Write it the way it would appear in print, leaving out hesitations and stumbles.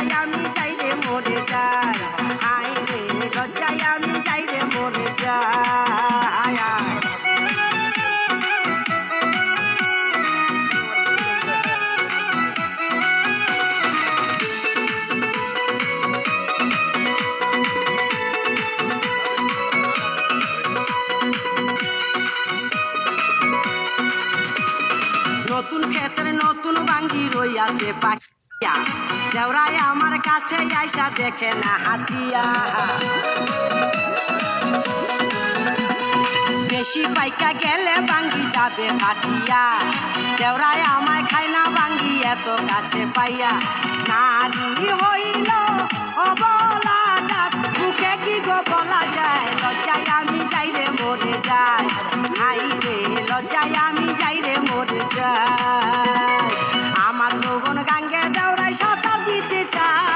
লজ্জায় আমি যাই রে মরে যাই, হাই রে লজ্জায় আমি যাই রে মরে যাই। নতুন ক্ষেতের নতুন বাঙ্গি রইয়াছে পাখিয়া, দেওরায় আমার কাছে আইসা দেখে না হাতিয়া। বেশি পাইকা গেলে বাঙ্গি যাবে ফাটিয়া, দেওরায় আমায় খায় না বাঙ্গি এত কাছে পাইয়া। নারী হইল অবলা জাত, মুখে কি গো বলা যায়, লজ্জায় আমি যাই রে মরে যাই, হাই রে লজ্জায় আমি যাই রে মরে যাই। আমার যৌবন গাঙ্গে দেওরায় সাঁতার দিতে চাই।